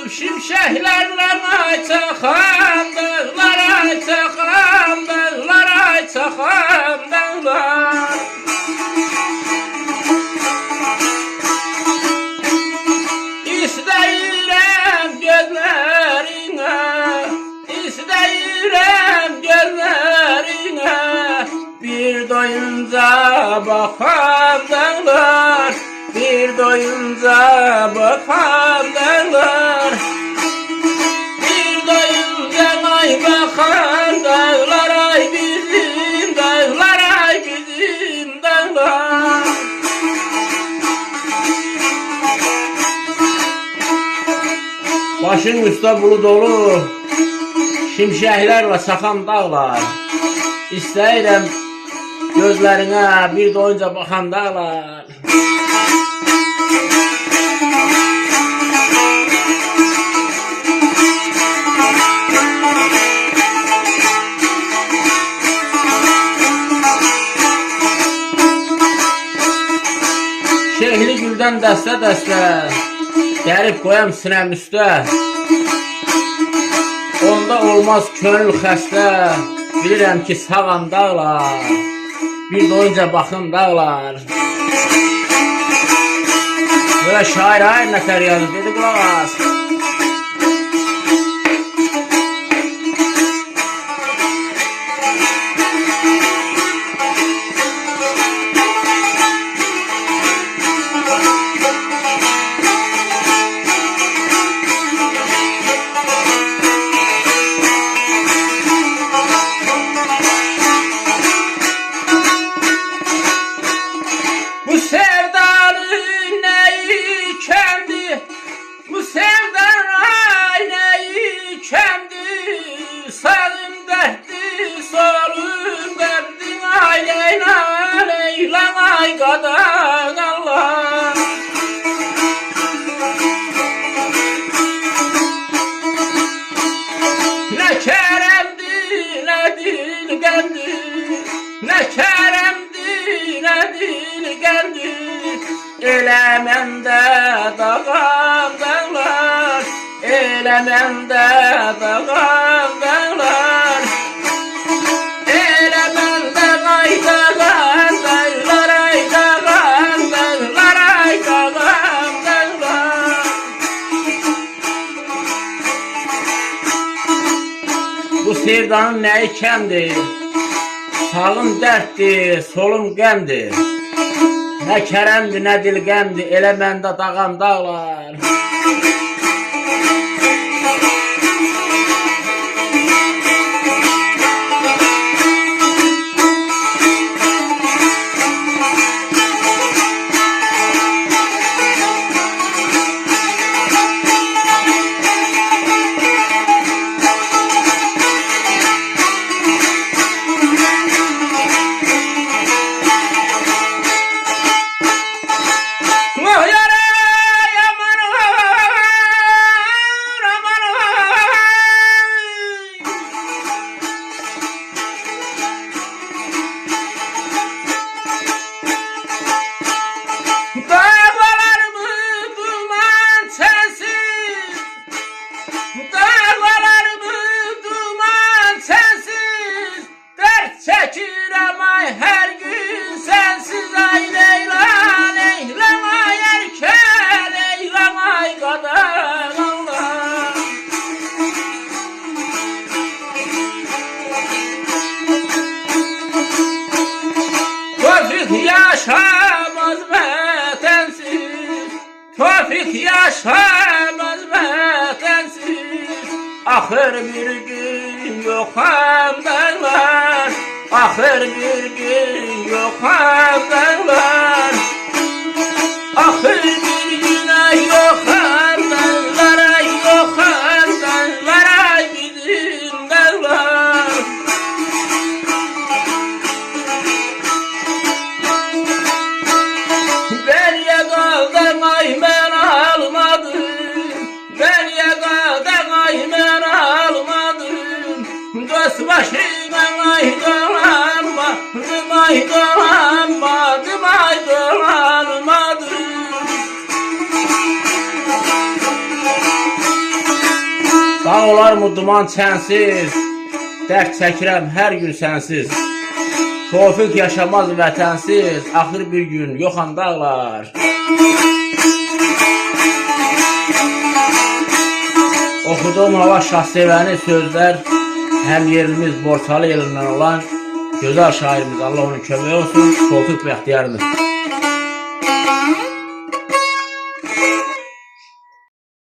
şimşeklerle ay çakan dağlar, ay çakan dağlar, ay çakan dağlar. İstəyirəm gözlərinə, istəyirəm gözlərinə, bir doyunca baxam dağlar, bir doyunca baxam dağlar, bir doyunca ay baxam dağlar, ay bizim dağlar, ay bizim dağlar. Başın üstə bulu dolu, şimşəklərlə çaxan dağlar. İstəyirəm gözlərinə bir doyunca baxan dağlar. Şehli güldən dəstə-dəstə gəlib qoyam sinəm üstə. Onda olmaz könül xəstə, bilirəm ki sağam dağlar, bir doyunca baxın dağlar. Böyle şair ayır nətər yazır, dedi qulaq as. Qadan Allah. Nə kərəmdir, nə dilgəndir, nə kərəmdir, nə dilgəndir, elə məndə dağam dağlar, elə məndə dağam dağlar, elə məndə qaydağan dağlar, ay dağam dağlar, ay dağam dağlar. Bu sevdanın nəyi kəmdir, sağım dərddir, solum qəmdir, nə kərəmdir, nə dilgəmdir, elə məndə dağam dağlar. Çəkirəm ay hər gün sənsiz, ay Leylan, eyləm ay erkən, eyləm ay qadan Allah. Tövfik yaşamaz vətənsiz, tövfik yaşamaz vətənsiz, axır bir gün yoxam dağlar, axır bir gün yoxam dağlar, axır bir günə yoxam dağlar, ay yoxam dağlar, ay bizim dağlar. Ben yaqaldan ay mən almadım, ben yaqaldan ay mən almadım, dost başına ay dolanmadım, ay dolanmadım, ay dolanmadım. Dağ olar mı duman çənsiz, dərd çəkirəm hər gün sənsiz. Tofiq yaşamaz vətənsiz, axır bir gün yoxam dağlar. Oxudum Hava Şahsevəni sözlər, həm yerimiz Borçalı elindən olan gözəl şairimiz, Allah onun köməyi olsun, Tofiq Bəxtiyardır.